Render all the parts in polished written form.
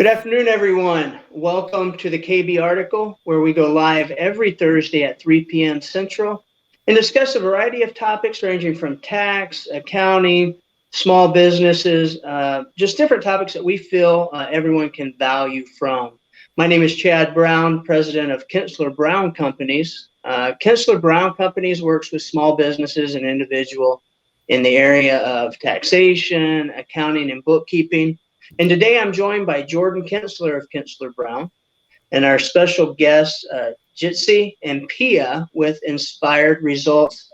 Good afternoon, everyone. Welcome to the KB article, where we go live every Thursday at 3 p.m. Central and discuss a variety of topics ranging from tax, accounting, small businesses, just different topics that we feel everyone can value from. My name is Chad Brown, president of Kinstler Brown Companies. Kinstler Brown Companies works with small businesses and individuals in the area of taxation, accounting, and bookkeeping. And today I'm joined by Jordan Kinstler of Kinstler Brown and our special guests, Jitsi and Pia with Inspired Results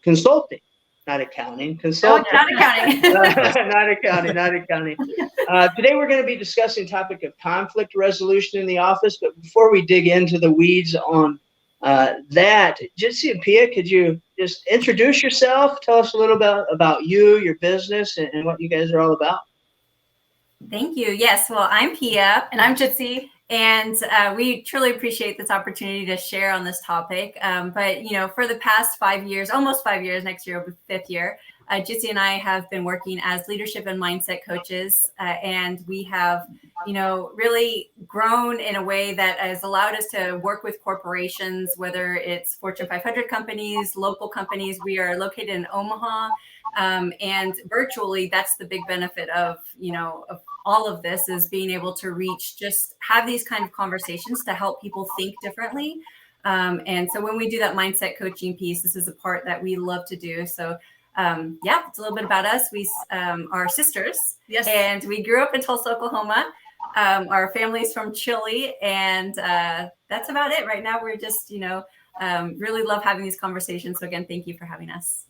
Consulting. Not accounting, consulting. No, not accounting. Not accounting. Today we're going to be discussing the topic of conflict resolution in the office. But before we dig into the weeds on that, Jitsi and Pia, could you just introduce yourself? Tell us a little bit about you, your business, and what you guys are all about. Thank you. Yes. Well, I'm Pia and I'm Jitsi, and we truly appreciate this opportunity to share on this topic. But, for the past 5 years, almost 5 years, next year will be fifth year, Jitsi and I have been working as leadership and mindset coaches. And we have, really grown in a way that has allowed us to work with corporations, whether it's Fortune 500 companies, local companies. We are located in Omaha. And virtually, that's the big benefit of all of this, is being able to just have these kind of conversations to help people think differently. And so when we do that mindset coaching piece, this is a part that we love to do. So it's a little bit about us. We are sisters. Yes. And we grew up in Tulsa, Oklahoma. Our family's from Chile, and that's about it. Right now, we're just, really love having these conversations. So again, thank you for having us.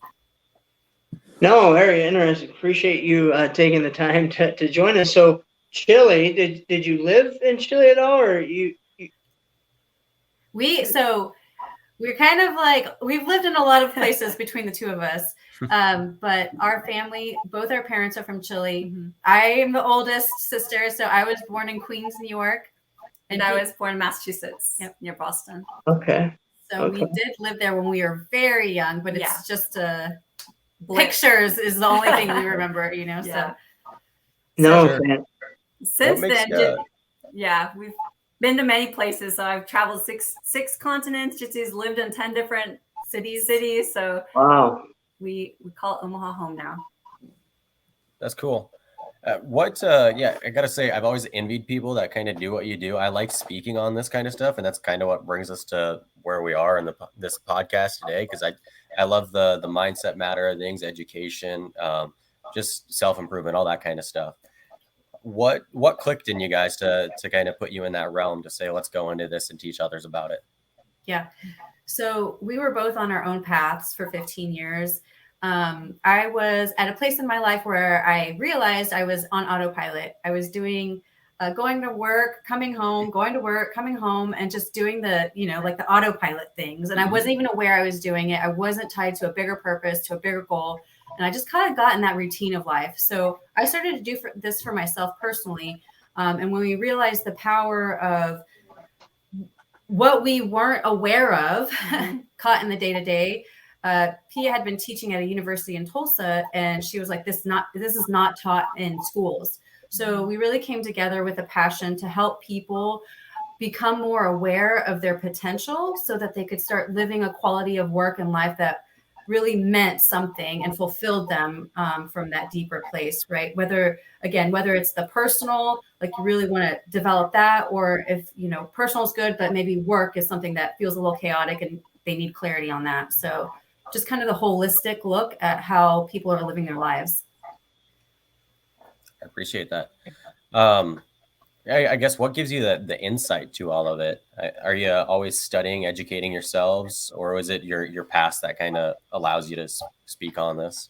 No, very interesting. Appreciate you taking the time to join us. So, Chile, did you live in Chile at all, or We're kind of like, we've lived in a lot of places between the two of us, but our family, both our parents are from Chile. Mm-hmm. I am the oldest sister, so I was born in Queens, New York. And I was born in Massachusetts, near Boston. Okay. So we did live there when we were very young, but it's just pictures is the only thing we remember, No. Since then, we've been to many places. So I've traveled six continents. Jitsi's lived in 10 different cities. So wow, we call Omaha home now. That's cool. I gotta say, I've always envied people that kind of do what you do. I like speaking on this kind of stuff, and that's kind of what brings us to where we are in this podcast today, because I love the mindset matter of things, education, just self-improvement, all that kind of stuff. What clicked in you guys to kind of put you in that realm to say, let's go into this and teach others about it? Yeah. So we were both on our own paths for 15 years. I was at a place in my life where I realized I was on autopilot. I was doing going to work, coming home, going to work, coming home, and just doing the, like the autopilot things. And I wasn't even aware I was doing it. I wasn't tied to a bigger purpose, to a bigger goal. And I just kind of got in that routine of life. So I started to do this for myself personally. And when we realized the power of what we weren't aware of, caught in the day-to-day, Pia had been teaching at a university in Tulsa, and she was like, this is not taught in schools. So we really came together with a passion to help people become more aware of their potential so that they could start living a quality of work and life that really meant something and fulfilled them from that deeper place, right? Whether it's the personal, like you really want to develop that, or if, personal is good, but maybe work is something that feels a little chaotic and they need clarity on that. So just kind of the holistic look at how people are living their lives. I appreciate that. I guess what gives you the insight to all of it? Are you always studying, educating yourselves, or was it your past that kind of allows you to speak on this?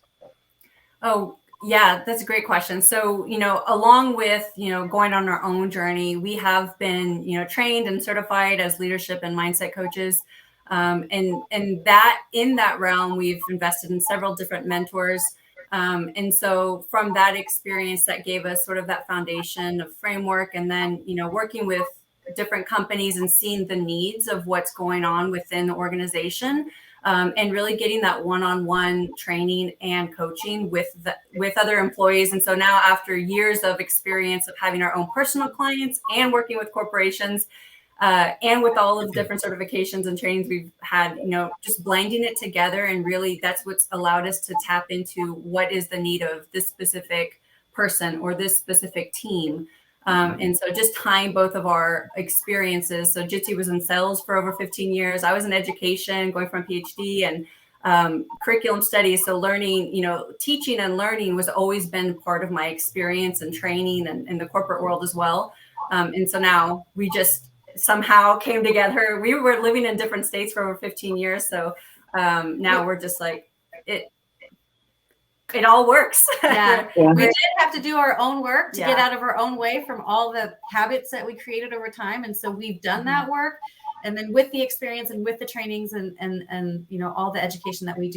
Oh, yeah, that's a great question. So, along with, going on our own journey, we have been, trained and certified as leadership and mindset coaches. And in that realm, we've invested in several different mentors. And so from that experience, that gave us sort of that foundation of framework, and then, working with different companies and seeing the needs of what's going on within the organization. and really getting that one-on-one training and coaching with other employees. And so now, after years of experience of having our own personal clients and working with corporations, and with all of the different certifications and trainings we've had, just blending it together, and really that's what's allowed us to tap into what is the need of this specific person or this specific team. And so just tying both of our experiences. So Jitsi was in sales for over 15 years. I was in education, going for a PhD and curriculum studies. So learning, teaching and learning was always been part of my experience and training and in the corporate world as well. And so now we just somehow came together. We were living in different states for over 15 years. So now we're just like, it all works. Yeah. Yeah. We did have to do our own work to Yeah. get out of our own way from all the habits that we created over time. And so we've done that work. And then with the experience and with the trainings and all the education that we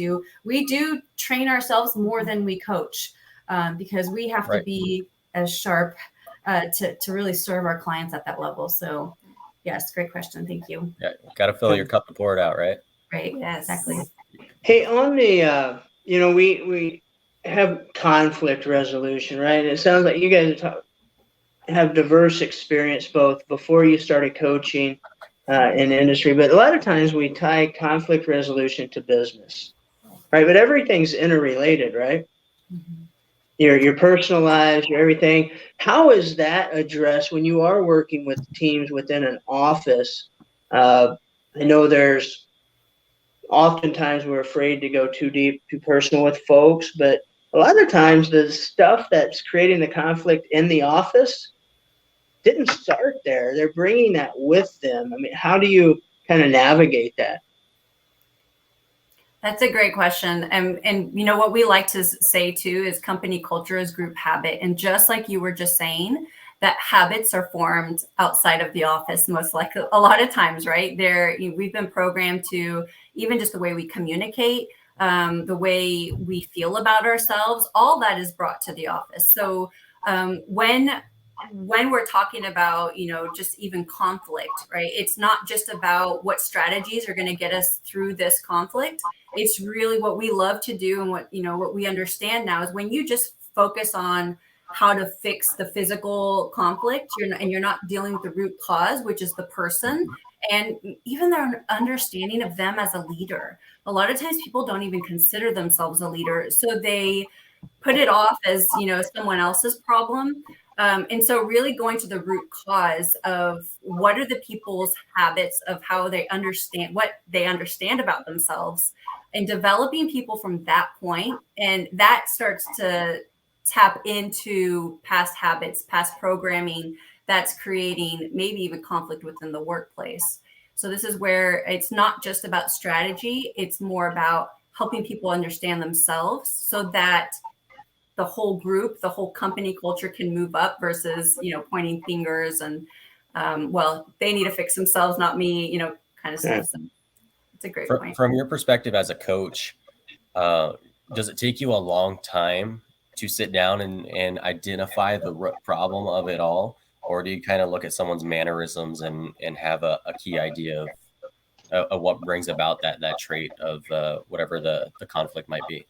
do train ourselves more than we coach, because we have to be as sharp to really serve our clients at that level. So yes, great question. Thank you. Yeah, got to fill your cup to pour it out, right? Right. Yes. Exactly. Hey, on the, we have conflict resolution, right? It sounds like you guys have diverse experience both before you started coaching in the industry, but a lot of times we tie conflict resolution to business, right? But everything's interrelated, right? Mm-hmm. Your personal lives, your everything. How is that addressed when you are working with teams within an office? I know there's oftentimes we're afraid to go too deep, too personal with folks, but a lot of times the stuff that's creating the conflict in the office didn't start there. They're bringing that with them. I mean, how do you kind of navigate that? That's a great question. And what we like to say too is company culture is group habit. And just like you were just saying, that habits are formed outside of the office, most likely a lot of times, right? We've been programmed to, even just the way we communicate, the way we feel about ourselves, all that is brought to the office. So when we're talking about, just even conflict, right? It's not just about what strategies are going to get us through this conflict. It's really what we love to do. And what we understand now is when you just focus on how to fix the physical conflict, you're not dealing with the root cause, which is the person, and even their understanding of them as a leader. A lot of times people don't even consider themselves a leader. So they put it off as, someone else's problem. And so really going to the root cause of what are the people's habits of how they understand, what they understand about themselves, and developing people from that point. And that starts to tap into past habits, past programming that's creating maybe even conflict within the workplace. So this is where it's not just about strategy. It's more about helping people understand themselves so that the whole group, the whole company culture can move up versus, pointing fingers and, they need to fix themselves, not me, kind of stuff. So it's a great point. From your perspective as a coach, does it take you a long time to sit down and identify the root problem of it all? Or do you kind of look at someone's mannerisms and have a key idea of what brings about that trait of whatever the conflict might be?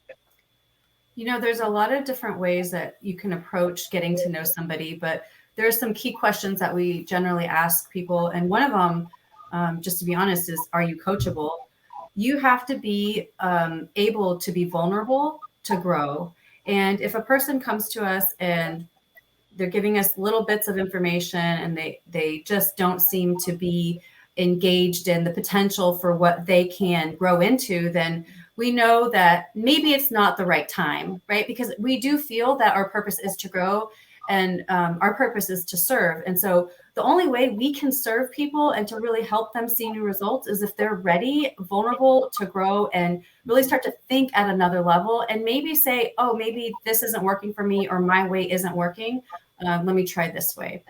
There's a lot of different ways that you can approach getting to know somebody, but there are some key questions that we generally ask people. And one of them, just to be honest, is, are you coachable? You have to be able to be vulnerable to grow. And if a person comes to us and they're giving us little bits of information and they just don't seem to be engaged in the potential for what they can grow into, then we know that maybe it's not the right time, right? Because we do feel that our purpose is to grow and our purpose is to serve. And so the only way we can serve people and to really help them see new results is if they're ready, vulnerable to grow and really start to think at another level and maybe say, oh, maybe this isn't working for me or my way isn't working. Let me try this way.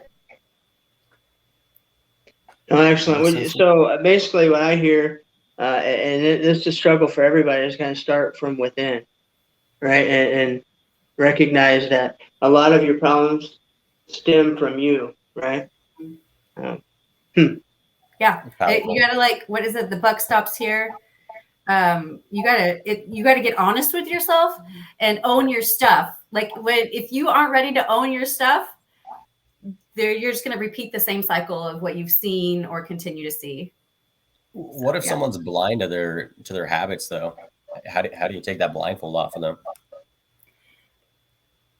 Oh, excellent. So basically what I hear, and this is a struggle for everybody, is going to start from within, right? And recognize that a lot of your problems stem from you, right? Yeah. You got to what is it? The buck stops here. You gotta get honest with yourself and own your stuff. Like if you aren't ready to own your stuff, you're just going to repeat the same cycle of what you've seen or continue to see. What if someone's blind to their habits though? How do you take that blindfold off of them?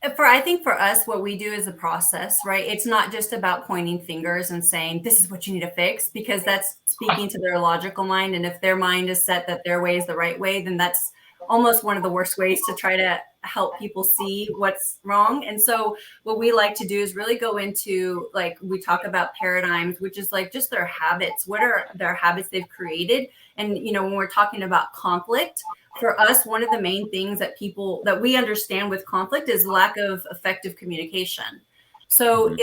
I think for us, what we do is a process, right? It's not just about pointing fingers and saying, this is what you need to fix, because that's speaking to their logical mind. And if their mind is set that their way is the right way, then that's almost one of the worst ways to try to help people see what's wrong. And so what we like to do is really go into, like, we talk about paradigms, which is like just their habits. What are their habits they've created? And, you know, when we're talking about conflict, for us, one of the main things that we understand with conflict is lack of effective communication. So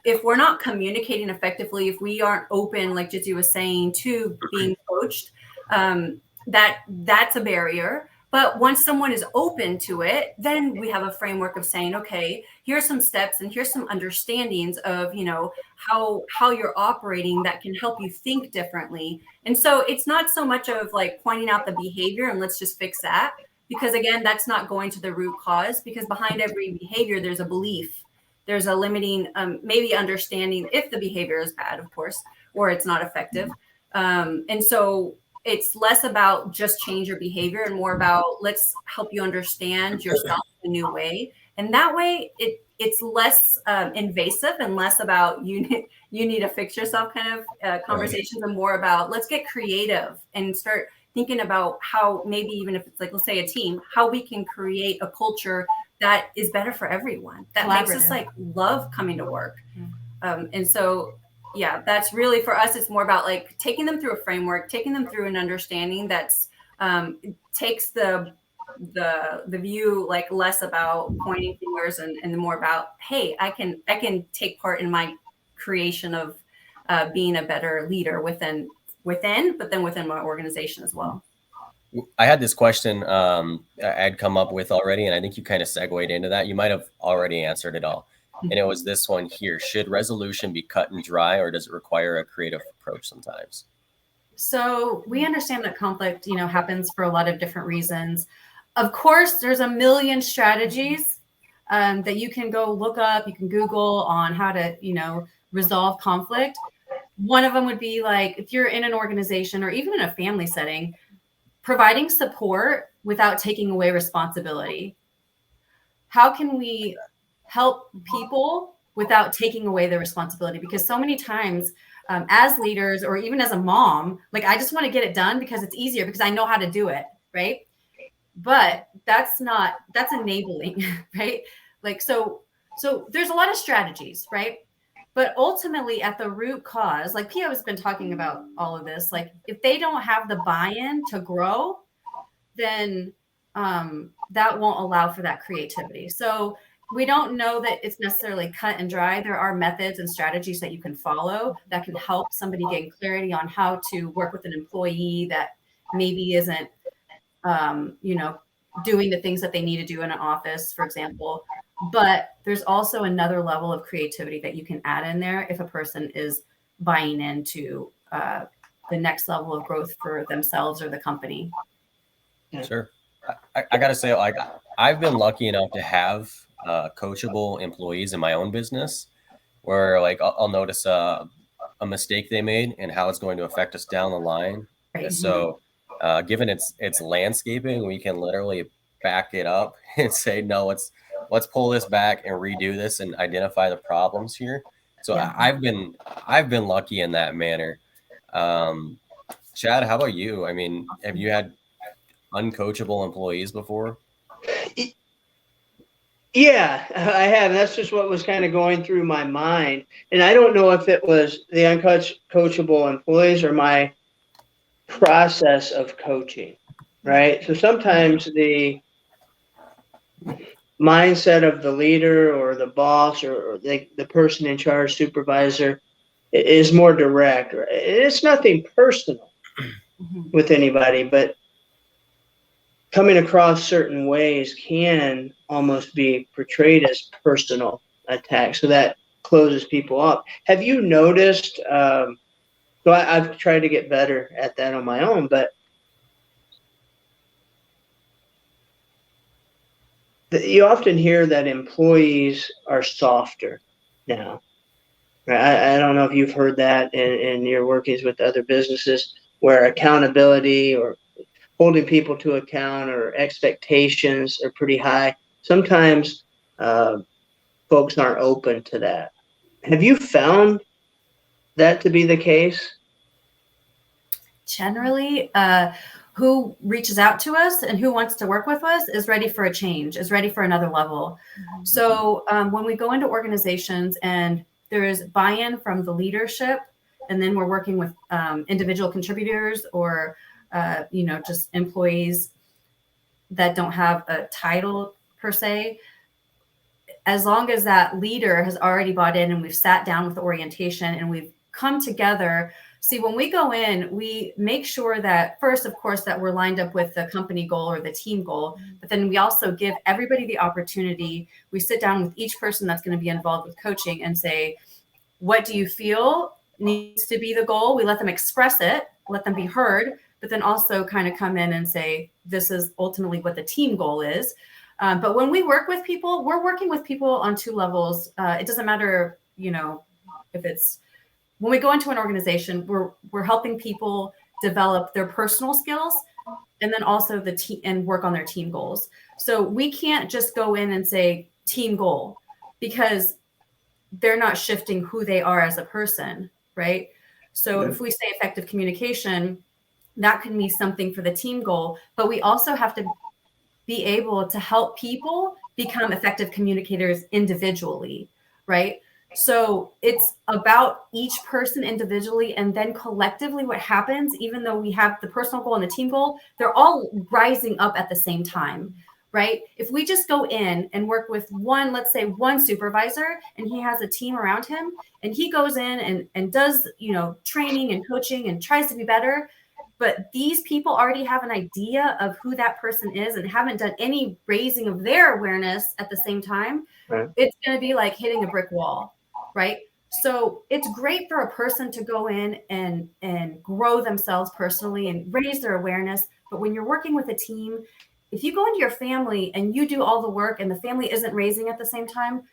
if we're not communicating effectively, if we aren't open, like Jitsi was saying, to being coached, that's a barrier. But once someone is open to it, then we have a framework of saying, okay, here's some steps and here's some understandings of, you know, how you're operating that can help you think differently. And so it's not so much of like pointing out the behavior and let's just fix that, because again, that's not going to the root cause, because behind every behavior, there's a belief, there's a limiting, maybe understanding if the behavior is bad, of course, or it's not effective. And so it's less about just change your behavior and more about let's help you understand yourself in a new way. And that way it's less invasive and less about you need to fix yourself kind of conversations, and more about let's get creative and start thinking about how, maybe even if it's like, let's say a team, how we can create a culture that is better for everyone, that makes us like love coming to work. And so yeah, that's really, for us, it's more about like taking them through a framework, taking them through an understanding that's takes the view like less about pointing fingers and more about, hey, I can take part in my creation of being a better leader within, but then within my organization as well. I had this question I'd come up with already, and I think you kind of segued into that. You might have already answered it all. And it was this one here. Should resolution be cut and dry, or does it require a creative approach sometimes? So we understand that conflict, you know, happens for a lot of different reasons. Of course, there's a million strategies that you can go look up. You can Google on how to, you know, resolve conflict. One of them would be like, if you're in an organization or even in a family setting, providing support without taking away responsibility. How can we help people without taking away their responsibility? Because so many times as leaders, or even as a mom, like I just want to get it done because it's easier, because I know how to do it, right? But that's enabling, right? Like, so there's a lot of strategies, right? But ultimately at the root cause, like Pia has been talking about all of this, like if they don't have the buy-in to grow, then that won't allow for that creativity. So we don't know that it's necessarily cut and dry. There are methods and strategies that you can follow that can help somebody gain clarity on how to work with an employee that maybe isn't, you know, doing the things that they need to do in an office, for example. But there's also another level of creativity that you can add in there if a person is buying into the next level of growth for themselves or the company. Sure. I got to say, like, I've been lucky enough to have coachable employees in my own business, where like I'll notice a mistake they made and how it's going to affect us down the line. Right. So given its landscaping, we can literally back it up and say, no, let's pull this back and redo this and identify the problems here. So yeah. I've been lucky in that manner. Chad, how about you? I mean, have you had uncoachable employees before? Yeah, I have. That's just what was kind of going through my mind. And I don't know if it was the uncoachable employees or my process of coaching, right? So sometimes the mindset of the leader or the boss or the person in charge, supervisor, is more direct. It's nothing personal with anybody, but coming across certain ways can almost be portrayed as personal attacks. So that closes people up. Have you noticed, so I've tried to get better at that on my own, but You often hear that employees are softer now. I don't know if you've heard that in your workings with other businesses where accountability or holding people to account or expectations are pretty high. Sometimes folks aren't open to that. Have you found that to be the case? Generally, who reaches out to us and who wants to work with us is ready for a change, is ready for another level. So when we go into organizations and there is buy-in from the leadership, and then we're working with individual contributors or just employees that don't have a title per se, as long as that leader has already bought in and we've sat down with the orientation and we've come together. See, when we go in, we make sure that first, of course, that we're lined up with the company goal or the team goal, but then we also give everybody the opportunity. We sit down with each person that's going to be involved with coaching and say, what do you feel needs to be the goal? We let them express it, let them be heard, but then also kind of come in and say, this is ultimately what the team goal is. But when we work with people, we're working with people on two levels. It doesn't matter, if it's when we go into an organization, we're helping people develop their personal skills and then also the team and work on their team goals. So we can't just go in and say team goal because they're not shifting who they are as a person, right? So if we say effective communication, that can be something for the team goal, but we also have to be able to help people become effective communicators individually, right? So it's about each person individually, and then collectively what happens, even though we have the personal goal and the team goal, they're all rising up at the same time, right? If we just go in and work with let's say one supervisor, and he has a team around him, and he goes in and does, training and coaching and tries to be better, but these people already have an idea of who that person is and haven't done any raising of their awareness at the same time, right, it's going to be like hitting a brick wall, right? So it's great for a person to go in and grow themselves personally and raise their awareness. But when you're working with a team, if you go into your family and you do all the work and the family isn't raising at the same time,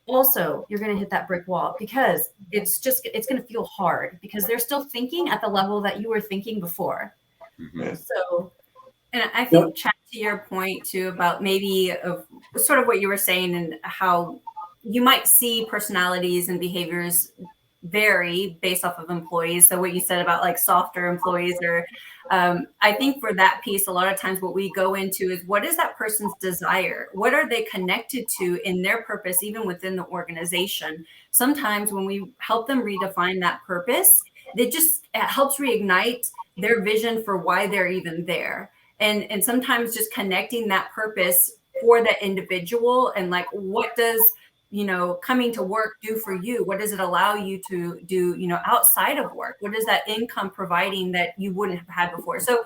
also you're going to hit that brick wall because it's going to feel hard because they're still thinking at the level that you were thinking before. Mm-hmm. So, and I think Chad, to your point too about maybe of sort of what you were saying and how you might see personalities and behaviors vary based off of employees. So what you said about like softer employees or I think for that piece, a lot of times what we go into is what is that person's desire? What are they connected to in their purpose, even within the organization? Sometimes when we help them redefine that purpose, it helps reignite their vision for why they're even there. And sometimes just connecting that purpose for that individual and like, what does coming to work do for you? What does it allow you to do, outside of work? What is that income providing that you wouldn't have had before? So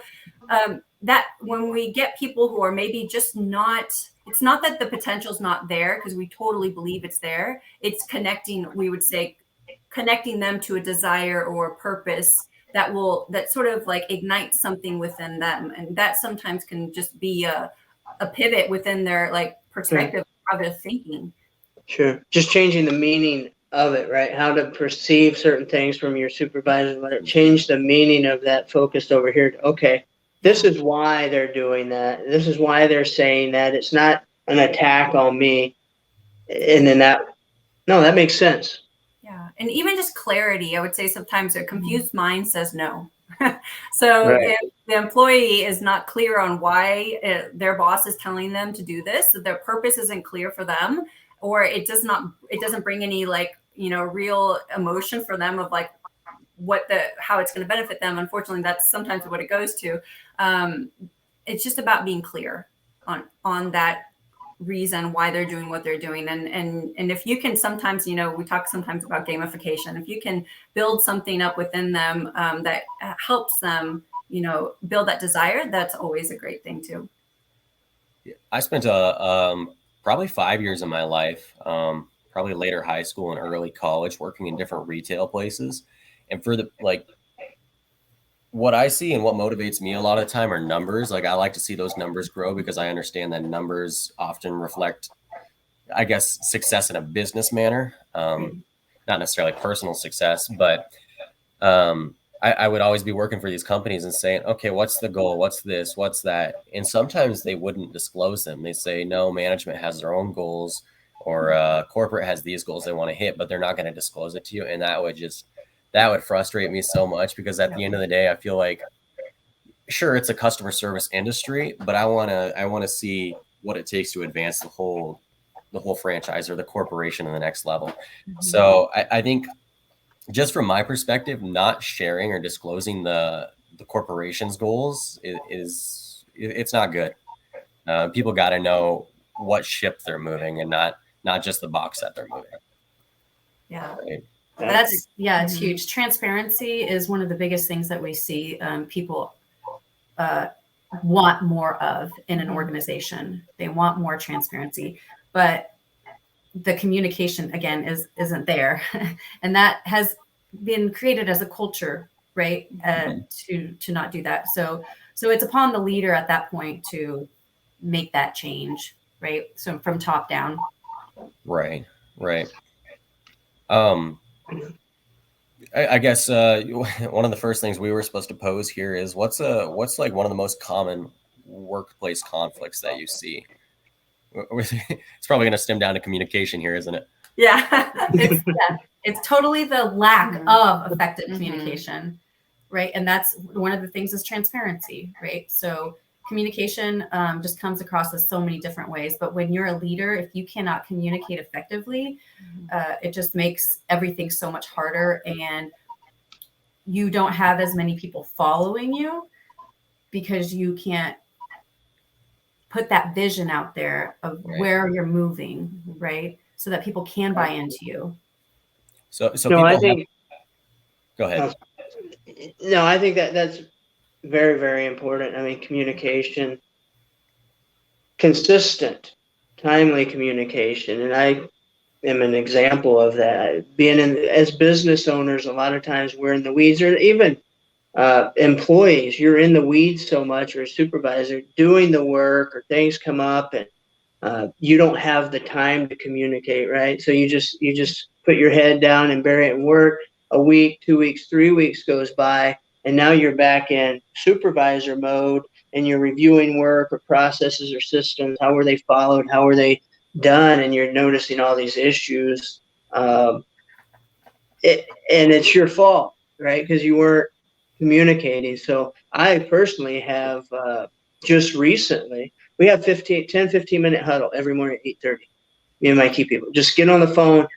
that when we get people who are maybe just not, it's not that the potential is not there because we totally believe it's there. It's connecting, we would say, connecting them to a desire or a purpose that sort of like ignites something within them. And that sometimes can just be a pivot within their like perspective of their thinking. Sure. Just changing the meaning of it, right? How to perceive certain things from your supervisor, let it change the meaning of that focused over here. Okay, this is why they're doing that. This is why they're saying that. It's not an attack on me. And then that makes sense. Yeah. And even just clarity, I would say sometimes a confused mind says no. So if the employee is not clear on why their boss is telling them to do this, so their purpose isn't clear for them, or it doesn't bring any like, real emotion for them of like how it's going to benefit them. Unfortunately, that's sometimes what it goes to. It's just about being clear on that reason why they're doing what they're doing. And if you can sometimes, we talk sometimes about gamification, if you can build something up within them that helps them, build that desire, that's always a great thing too. I spent probably 5 years of my life, probably later high school and early college, working in different retail places. And for what I see and what motivates me a lot of the time are numbers. Like I like to see those numbers grow because I understand that numbers often reflect, I guess, success in a business manner. Not necessarily personal success, but I would always be working for these companies and saying, okay, what's the goal? What's this? What's that? And sometimes they wouldn't disclose them. They say, no, management has their own goals, or corporate has these goals they want to hit, but they're not going to disclose it to you. And that would frustrate me so much, because at the end of the day, I feel like, sure, it's a customer service industry, but I want to see what it takes to advance the whole franchise or the corporation in the next level. So I think, just from my perspective, not sharing or disclosing the corporation's goals is it's not good. People got to know what ship they're moving, and not just the box that they're moving. Yeah. Right? It's huge. Transparency is one of the biggest things that we see people want more of in an organization. They want more transparency, but the communication again isn't there. And that has been created as a culture, right? To not do that. So it's upon the leader at that point to make that change, right? So from top down. Right. I guess one of the first things we were supposed to pose here is what's like one of the most common workplace conflicts that you see? It's probably going to stem down to communication here, isn't it? Yeah. It's totally the lack of effective communication, right? And that's one of the things is transparency, right? So communication just comes across as so many different ways. But when you're a leader, if you cannot communicate effectively, it just makes everything so much harder, and you don't have as many people following you because you can't put that vision out there of where you're moving, right? So that people can buy into you. So I think. Go ahead. No, I think that's very, very important. I mean, communication, consistent, timely communication, and I am an example of that. As business owners, a lot of times we're in the weeds, or even employees, you're in the weeds so much, or a supervisor doing the work, or things come up, and you don't have the time to communicate, right? So you just put your head down and bury it in work. A week, 2 weeks, 3 weeks goes by, and now you're back in supervisor mode, and you're reviewing work or processes or systems. How were they followed? How were they done? And you're noticing all these issues. And it's your fault, right? Because you weren't communicating. So I personally have just recently, we have 10-15 minute huddle every morning at 8:30. Me and my key people just get on the phone,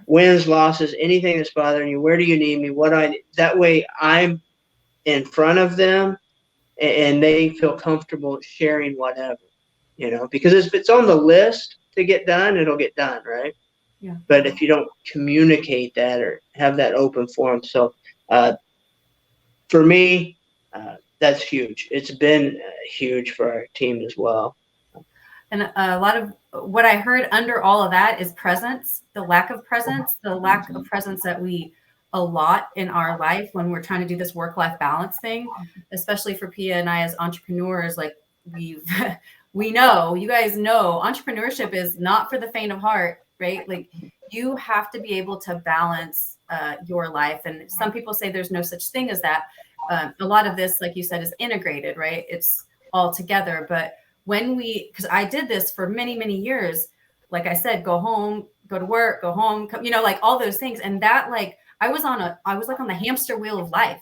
wins, losses, anything that's bothering you. Where do you need me? What do I need? That way I'm in front of them and they feel comfortable sharing whatever, because if it's on the list to get done, it'll get done, right? Yeah. But if you don't communicate that or have that open forum. So for me, that's huge. It's been huge for our team as well. And a lot of what I heard under all of that is presence, the lack of presence that we allot in our life when we're trying to do this work-life balance thing, especially for Pia and I as entrepreneurs. Like we know, you guys know, entrepreneurship is not for the faint of heart, right? Like you have to be able to balance your life. And some people say there's no such thing as that. A lot of this, like you said, is integrated, right? It's all together. But because I did this for many, many years, like I said, go home, go to work, go home, like all those things. And that, like, I was like on the hamster wheel of life.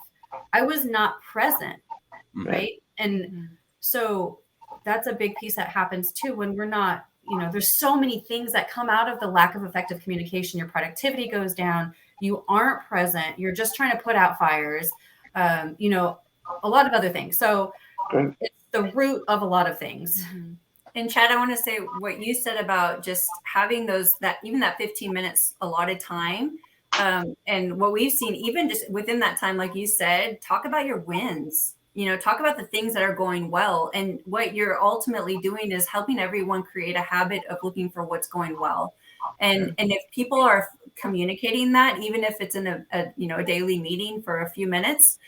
I was not present. Right. And so that's a big piece that happens too, when we're not, there's so many things that come out of the lack of effective communication. Your productivity goes down. You aren't present. You're just trying to put out fires, a lot of other things. So it's the root of a lot of things. And Chad, I want to say what you said about just having that 15 minutes allotted time. And what we've seen, even just within that time, like you said, talk about your wins, talk about the things that are going well. And what you're ultimately doing is helping everyone create a habit of looking for what's going well. And if people are communicating that, even if it's in a daily meeting for a few minutes,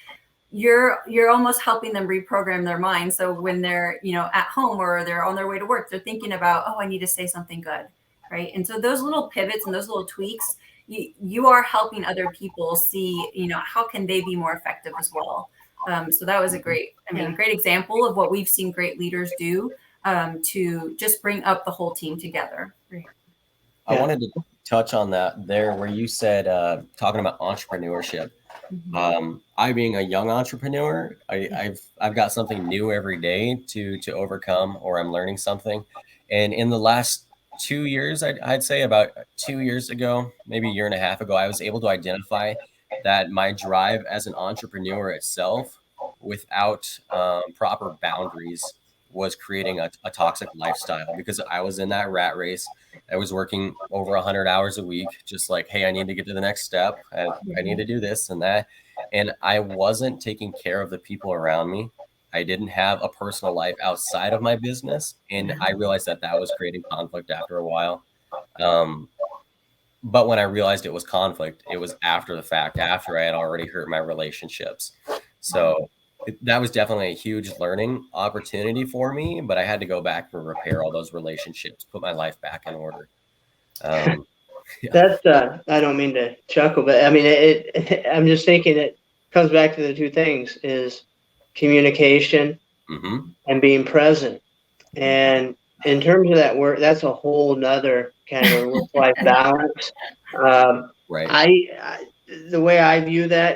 you're almost helping them reprogram their mind. So when they're, at home or they're on their way to work, they're thinking about, oh, I need to say something good, right? And so those little pivots and those little tweaks, you are helping other people see, how can they be more effective as well. So that was a great example of what we've seen great leaders do to just bring up the whole team together. I wanted to touch on that there where you said, talking about entrepreneurship. I being a young entrepreneur, I've got something new every day to overcome, or I'm learning something. And in the last 2 years, I'd say about 2 years ago, maybe a year and a half ago, I was able to identify that my drive as an entrepreneur itself, without proper boundaries, was creating a toxic lifestyle, because I was in that rat race. I was working over 100 hours a week, just like, hey, I need to get to the next step. I need to do this and that. And I wasn't taking care of the people around me. I didn't have a personal life outside of my business. And I realized that was creating conflict after a while. But when I realized it was conflict, it was after the fact, after I had already hurt my relationships. So that was definitely a huge learning opportunity for me, but I had to go back and repair all those relationships, put my life back in order. That's I don't mean to chuckle, but I mean I'm just thinking it comes back to the two things: is communication and being present. And in terms of that work, that's a whole nother kind of a work-life balance. Right. I the way I view that,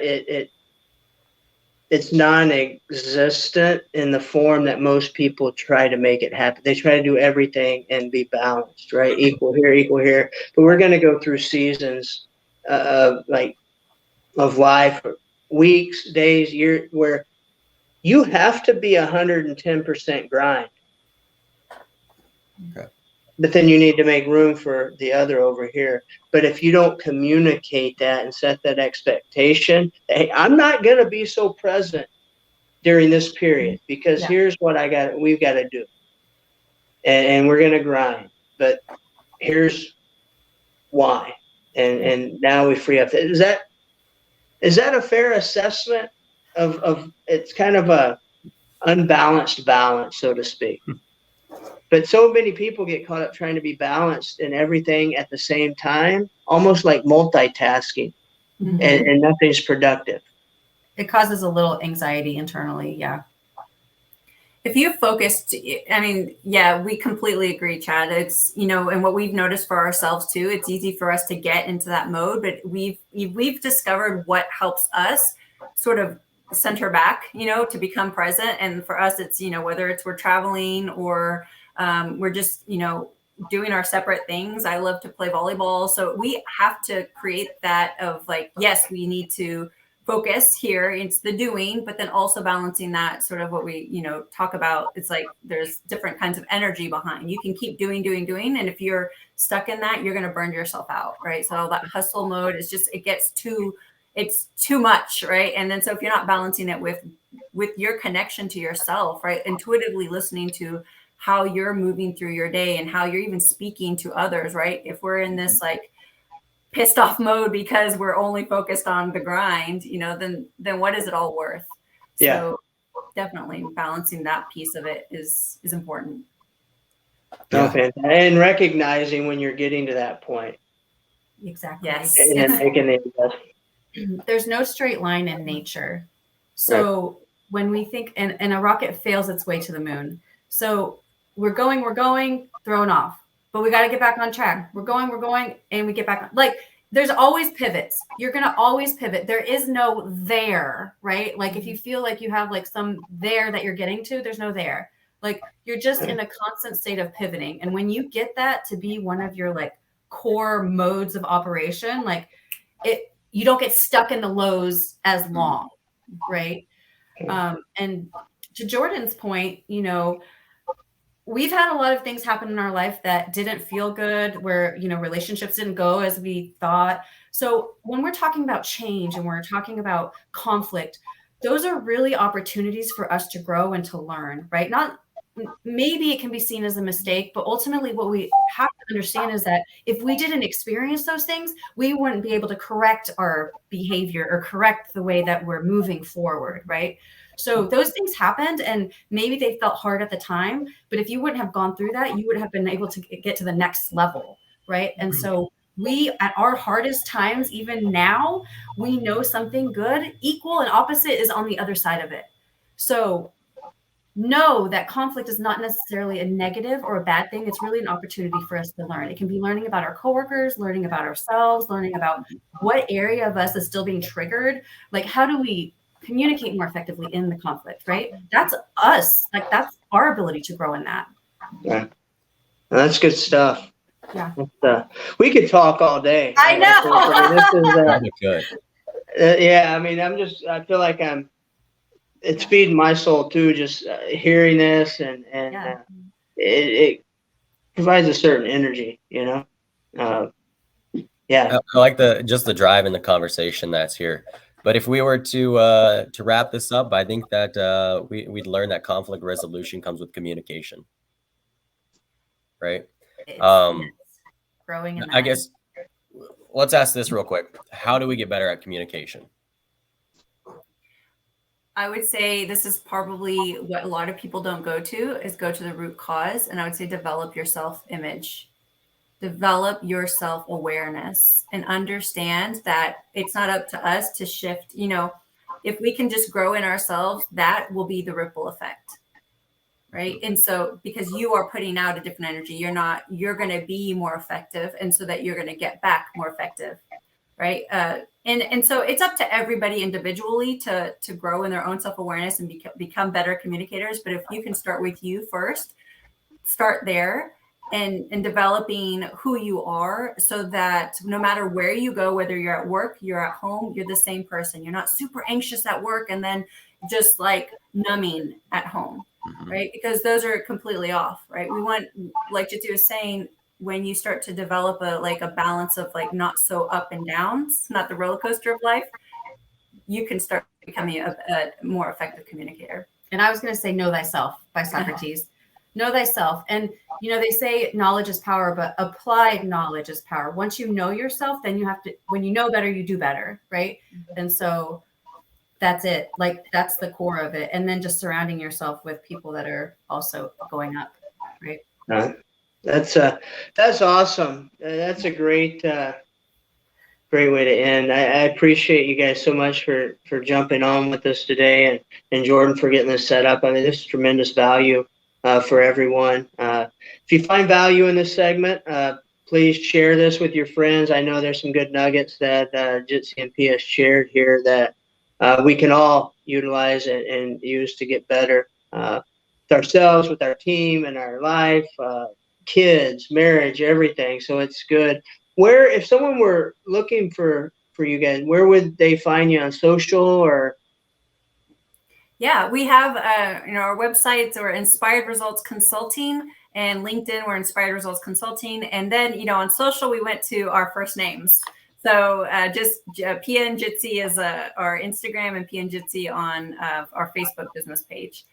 it's non-existent in the form that most people try to make it happen. They try to do everything and be balanced, right? Equal here. But we're going to go through seasons of life, weeks, days, years, where you have to be 110% grind. Okay. But then you need to make room for the other over here. But if you don't communicate that and set that expectation, hey, I'm not going to be so present during this period because here's what we've got to do. And we're going to grind, but here's why. And now we free up. Is that a fair assessment of it's kind of a unbalanced balance, so to speak? But so many people get caught up trying to be balanced in everything at the same time, almost like multitasking, and nothing's productive. It causes a little anxiety internally. Yeah. If you focused, we completely agree, Chad. It's, and what we've noticed for ourselves too, it's easy for us to get into that mode, but we've discovered what helps us sort of center back, to become present. And for us, it's, whether it's we're traveling or we're just, doing our separate things. I love to play volleyball. So we have to create that of yes, we need to focus here. It's the doing, but then also balancing that sort of what we, talk about. It's like there's different kinds of energy behind. You can keep doing. And if you're stuck in that, you're going to burn yourself out, right? So that hustle mode is just, it's too much, right? And then so if you're not balancing it with your connection to yourself, right? Intuitively listening to how you're moving through your day and how you're even speaking to others, right? If we're in this pissed off mode because we're only focused on the grind, then what is it all worth? Yeah. So definitely balancing that piece of it is important. Okay. And recognizing when you're getting to that point. Exactly. Yes. And then making the investment. There's no straight line in nature. So when we think, and a rocket fails its way to the moon. So we're going, thrown off. But we got to get back on track. We're going, and we get back on. There's always pivots. You're going to always pivot. There is no there, right? If you feel like you have some there that you're getting to, there's no there. You're just in a constant state of pivoting. And when you get that to be one of your core modes of operation, you don't get stuck in the lows as long, right? And to Jordan's point, we've had a lot of things happen in our life that didn't feel good, where, relationships didn't go as we thought. So when we're talking about change and we're talking about conflict, those are really opportunities for us to grow and to learn, right? Not maybe it can be seen as a mistake, but ultimately what we have to understand is that if we didn't experience those things, we wouldn't be able to correct our behavior or correct the way that we're moving forward, right? So those things happened, and maybe they felt hard at the time, but if you wouldn't have gone through that, you would have been able to get to the next level, right? And so we, at our hardest times, even now, we know something good, equal, and opposite is on the other side of it. So know that conflict is not necessarily a negative or a bad thing. It's really an opportunity for us to learn. It can be learning about our coworkers, learning about ourselves, learning about what area of us is still being triggered. Like, how do we communicate more effectively in the conflict, right? That's us. Like, that's our ability to grow in that. Yeah. That's good stuff. Yeah. We could talk all day. I know. Probably good. Yeah, I mean, I feel like it's feeding my soul too, just hearing this, and it provides a certain energy, you know? Yeah. I like the drive in the conversation that's here. But if we were to wrap this up, I think that we'd learn that conflict resolution comes with communication, right? Growing in that. I guess let's ask this real quick. How do we get better at communication? I would say this is probably what a lot of people don't go to the root cause. And I would say develop your self-image, develop your self-awareness, and understand that it's not up to us to shift. You know, if we can just grow in ourselves, that will be the ripple effect. Right. And so because you are putting out a different energy, you're going to be more effective. And so that you're going to get back more effective. Right. And so it's up to everybody individually to grow in their own self-awareness and become better communicators. But if you can start with you first, start there and developing who you are, so that no matter where you go, whether you're at work, you're at home, you're the same person. You're not super anxious at work and then just like numbing at home. Right. Because those are completely off. Right. We want, like Jitsi was saying, when you start to develop a balance of like not so up and downs, not the roller coaster of life, you can start becoming a more effective communicator. And I was going to say, know thyself by Socrates. Know thyself. And, you know, they say knowledge is power, but applied knowledge is power. Once you know yourself, then you have to, when you know better, you do better. Right. And so that's it. Like, that's the core of it. And then just surrounding yourself with people that are also going up. Right. That's awesome. That's a great way to end. I appreciate you guys so much for jumping on with us today, and Jordan for getting this set up. I mean, this is tremendous value for everyone. If you find value in this segment, please share this with your friends. I know there's some good nuggets that Jitsi and Pia shared here that we can all utilize and use to get better with ourselves, with our team, and our life, kids, marriage, everything. So it's good. Where, if someone were looking for you guys, where would they find you, on social or? Yeah, we have our websites are Inspired Results Consulting, and LinkedIn we're Inspired Results Consulting, and then on social we went to our first names. So just Pia and Jitsi is our Instagram, and Pia and Jitsi on our Facebook business page.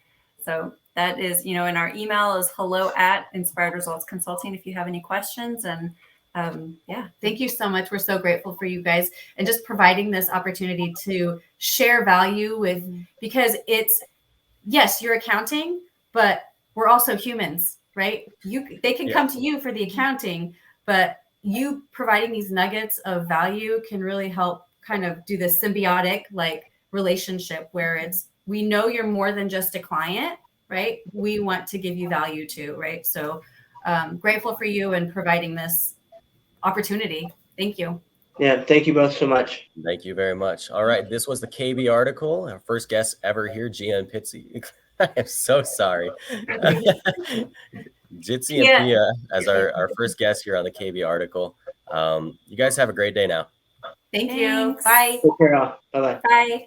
So that is, and our email is hello@Inspired Results Consulting if you have any questions. And thank you so much. We're so grateful for you guys and just providing this opportunity to share value with, because it's, yes, you're accounting, but we're also humans, right? They can come to you for the accounting, but you providing these nuggets of value can really help kind of do this symbiotic relationship where it's, we know you're more than just a client, right? We want to give you value too, right? So grateful for you and providing this opportunity. Thank you. Yeah, thank you both so much. Thank you very much. All right, this was the KB article. Our first guest ever here, Gia and Pitsy. I am so sorry. Jitsi and Pia as our first guest here on the KB article. You guys have a great day now. Thank you. Thanks. Bye. Take care all. Bye-bye. Bye.